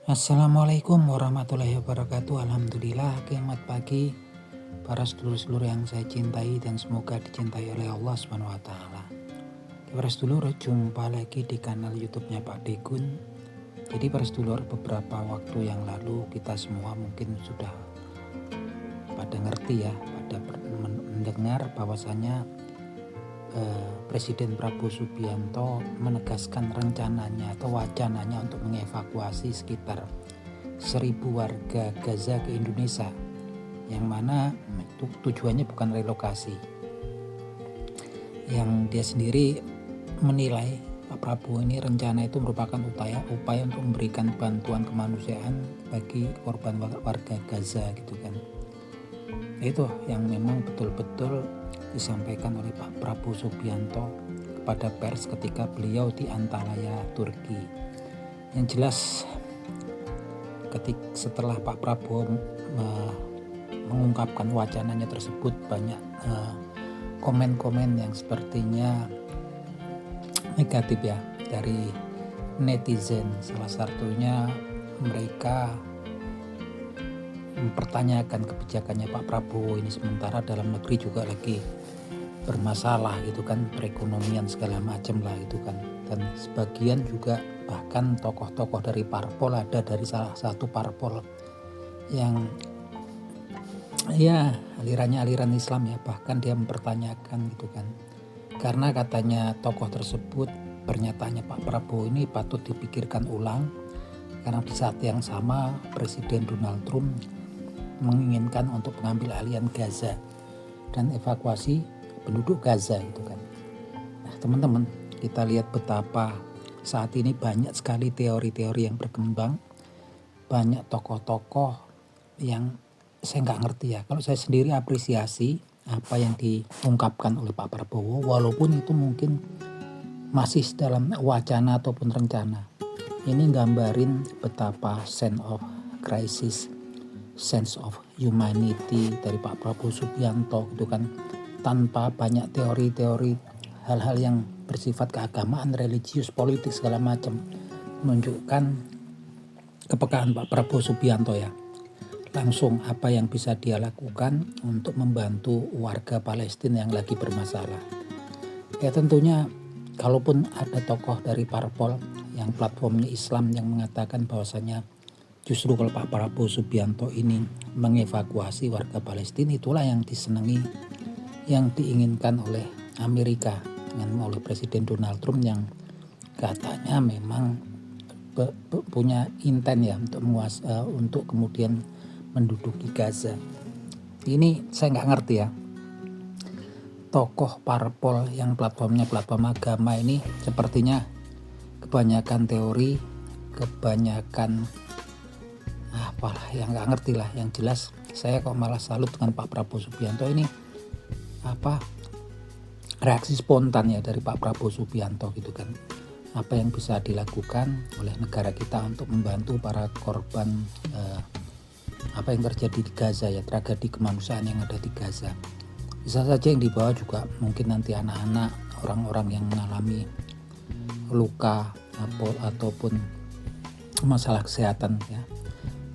Assalamualaikum warahmatullahi wabarakatuh. Alhamdulillah, selamat pagi para sedulur-sedulur yang saya cintai dan semoga dicintai oleh Allah Subhanahu wa taala. Para sedulur, jumpa lagi di kanal YouTube-nya Pak Degun. Jadi para sedulur, beberapa waktu yang lalu kita semua mungkin sudah pada ngerti ya, pada mendengar bahwasanya Presiden Prabowo Subianto menegaskan rencananya atau wacananya untuk mengevakuasi sekitar 1.000 warga Gaza ke Indonesia, yang mana tujuannya bukan relokasi. Yang dia sendiri menilai Pak Prabowo ini rencana itu merupakan upaya untuk memberikan bantuan kemanusiaan bagi korban warga Gaza gitu kan. Itu yang memang betul-betul disampaikan oleh Pak Prabowo Subianto kepada pers ketika beliau di Antalya, Turki. Yang jelas setelah Pak Prabowo mengungkapkan wacananya tersebut, banyak komen-komen yang sepertinya negatif ya dari netizen. Salah satunya mereka mempertanyakan kebijakannya Pak Prabowo ini, sementara dalam negeri juga lagi bermasalah gitu kan, perekonomian segala macam lah gitu kan. Dan sebagian juga bahkan tokoh-tokoh dari parpol, ada dari salah satu parpol yang ya alirannya aliran Islam ya, bahkan dia mempertanyakan gitu kan, karena katanya tokoh tersebut pernyataannya Pak Prabowo ini patut dipikirkan ulang, karena di saat yang sama Presiden Donald Trump menginginkan untuk mengambil alihan Gaza dan evakuasi penduduk Gaza gitu kan. Nah teman-teman, kita lihat betapa saat ini banyak sekali teori-teori yang berkembang, banyak tokoh-tokoh yang saya nggak ngerti ya. Kalau saya sendiri apresiasi apa yang diungkapkan oleh Pak Prabowo, walaupun itu mungkin masih dalam wacana ataupun rencana. Ini gambarin betapa sense of crisis, sense of humanity dari Pak Prabowo Subianto gitu kan, tanpa banyak teori-teori hal-hal yang bersifat keagamaan, religius, politik segala macam, menunjukkan kepekaan Pak Prabowo Subianto ya. Langsung apa yang bisa dia lakukan untuk membantu warga Palestina yang lagi bermasalah. Ya tentunya kalaupun ada tokoh dari parpol yang platformnya Islam yang mengatakan bahwasanya justru kalau Pak Prabowo Subianto ini mengevakuasi warga Palestina, itulah yang disenangi, yang diinginkan oleh Amerika dengan oleh Presiden Donald Trump yang katanya memang punya intent ya untuk kemudian menduduki Gaza. Ini saya nggak ngerti ya. Tokoh parpol yang platformnya platform agama ini sepertinya kebanyakan teori, kebanyakan apalah yang nggak ngerti lah. Yang jelas saya kok malah salut dengan Pak Prabowo Subianto ini, reaksi spontan ya dari Pak Prabowo Subianto gitu kan. Apa yang bisa dilakukan oleh negara kita untuk membantu para korban apa yang terjadi di Gaza ya, tragedi kemanusiaan yang ada di Gaza. Bisa saja yang dibawa juga mungkin nanti anak-anak, orang-orang yang mengalami luka ataupun masalah kesehatan ya.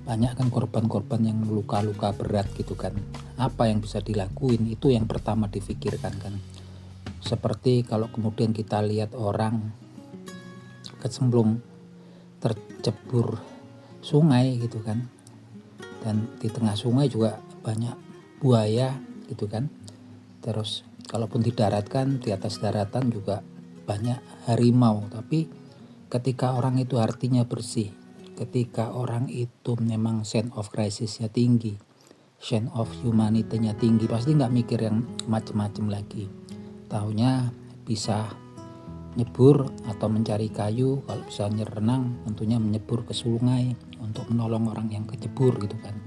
Banyak kan korban-korban yang luka-luka berat gitu kan. Apa yang bisa dilakuin, itu yang pertama difikirkan kan. Seperti kalau kemudian kita lihat orang kecemplung tercebur sungai gitu kan, dan di tengah sungai juga banyak buaya gitu kan. Terus kalaupun didaratkan, di atas daratan juga banyak harimau. Tapi ketika orang itu artinya bersih, ketika orang itu memang sense of crisisnya tinggi, sense of humanity-nya tinggi, pasti nggak mikir yang macem-macem lagi. Taunya bisa nyebur atau mencari kayu, kalau bisa renang tentunya menyebur ke sungai untuk menolong orang yang kecebur gitu kan.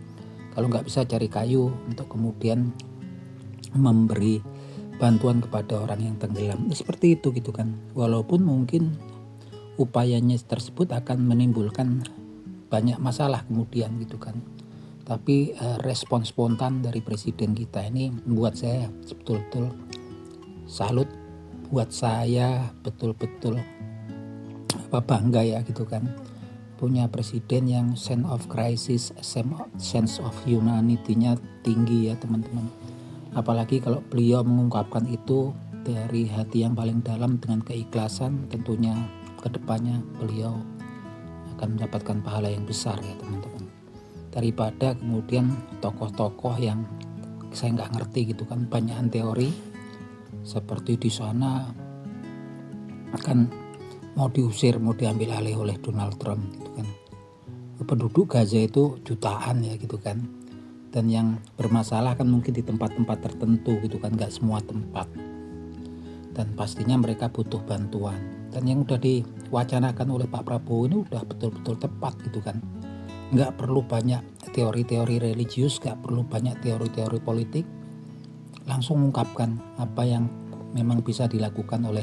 Kalau nggak bisa cari kayu untuk kemudian memberi bantuan kepada orang yang tenggelam, seperti itu gitu kan. Walaupun mungkin upayanya tersebut akan menimbulkan banyak masalah kemudian gitu kan, tapi respon spontan dari presiden kita ini membuat saya betul-betul salut, buat saya betul-betul bangga ya gitu kan. punya presiden yang sense of crisis, sense of humanity-nya tinggi ya teman-teman. Apalagi kalau beliau mengungkapkan itu dari hati yang paling dalam dengan keikhlasan, tentunya kedepannya beliau akan mendapatkan pahala yang besar ya teman-teman. Daripada kemudian tokoh-tokoh yang saya nggak ngerti gitu kan, banyakan teori seperti di sana akan mau diusir, mau diambil alih oleh Donald Trump gitu kan. Penduduk Gaza itu jutaan ya gitu kan, dan yang bermasalah kan mungkin di tempat-tempat tertentu gitu kan, nggak semua tempat, dan pastinya mereka butuh bantuan. Dan yang udah diwacanakan oleh Pak Prabowo ini udah betul-betul tepat gitu kan, nggak perlu banyak teori-teori religius, nggak perlu banyak teori-teori politik, langsung mengungkapkan apa yang memang bisa dilakukan oleh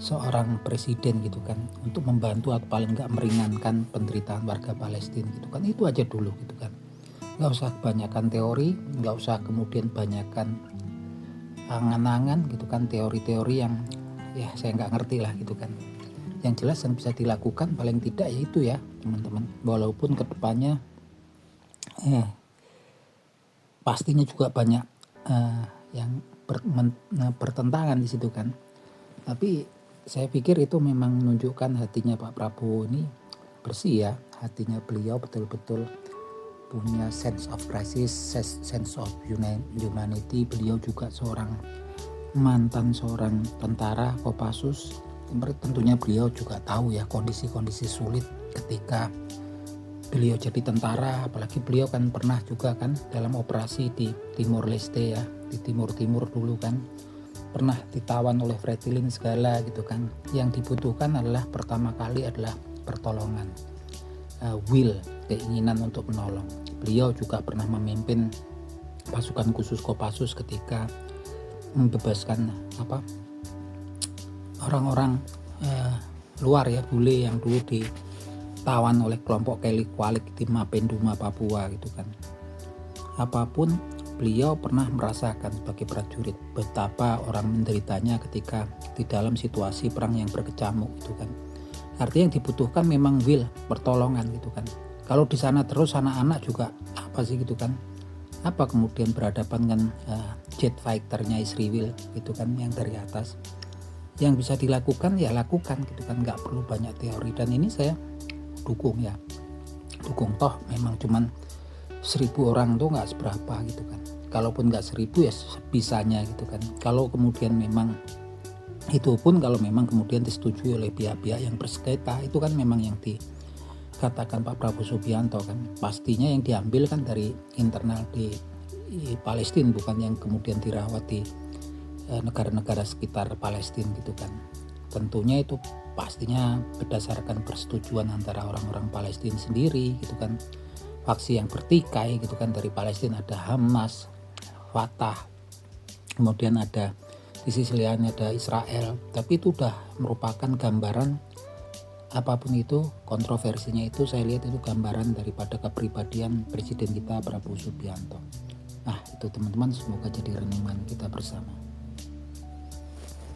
seorang presiden gitu kan, untuk membantu atau paling nggak meringankan penderitaan warga Palestina gitu kan. Itu aja dulu gitu kan, nggak usah kebanyakan teori, nggak usah kemudian banyakkan angan-angan gitu kan, teori-teori yang ya saya nggak ngerti lah gitu kan. Yang jelas yang bisa dilakukan paling tidak yaitu ya teman-teman, walaupun kedepannya pastinya juga banyak yang bertentangan di situ kan, tapi saya pikir itu memang menunjukkan hatinya Pak Prabowo ini bersih ya, hatinya beliau betul-betul punya sense of crisis, sense of humanity. Beliau juga mantan seorang tentara Kopassus. Tentunya beliau juga tahu ya kondisi-kondisi sulit ketika beliau jadi tentara, apalagi beliau kan pernah juga kan dalam operasi di Timor Leste ya, di Timur dulu kan, pernah ditawan oleh Fretilin segala gitu kan. Yang dibutuhkan adalah pertama kali adalah pertolongan, will, keinginan untuk menolong. Beliau juga pernah memimpin pasukan khusus Kopassus ketika membebaskan orang-orang luar ya, bule yang dulu ditawan oleh kelompok Kwalik di Mapenduma, Papua gitu kan. Apapun, beliau pernah merasakan sebagai prajurit betapa orang menderitanya ketika di dalam situasi perang yang berkecamuk gitu kan. Artinya yang dibutuhkan memang will, pertolongan gitu kan. Kalau di sana terus anak-anak juga apa sih gitu kan, apa kemudian berhadapan dengan jet fighternya Israel gitu kan, yang dari atas. Yang bisa dilakukan ya lakukan gitu kan, nggak perlu banyak teori. Dan ini saya dukung ya, dukung, toh memang cuman 1000 orang tuh nggak seberapa gitu kan. Kalaupun nggak 1000 ya sebisanya gitu kan. Kalau kemudian memang itu pun kalau memang kemudian disetujui oleh pihak-pihak yang bersengketa, itu kan memang yang dikatakan Pak Prabowo Subianto kan, pastinya yang diambil kan dari internal di Palestina, bukan yang kemudian dirawat di negara-negara sekitar Palestina gitu kan. Tentunya itu pastinya berdasarkan persetujuan antara orang-orang Palestina sendiri gitu kan. Faksi yang bertikai gitu kan, dari Palestina ada Hamas, Fatah, kemudian ada di sisi lain ada Israel. Tapi itu udah merupakan gambaran, apapun itu kontroversinya, itu saya lihat itu gambaran daripada kepribadian presiden kita Prabowo Subianto. Nah itu teman-teman, semoga jadi renungan kita bersama.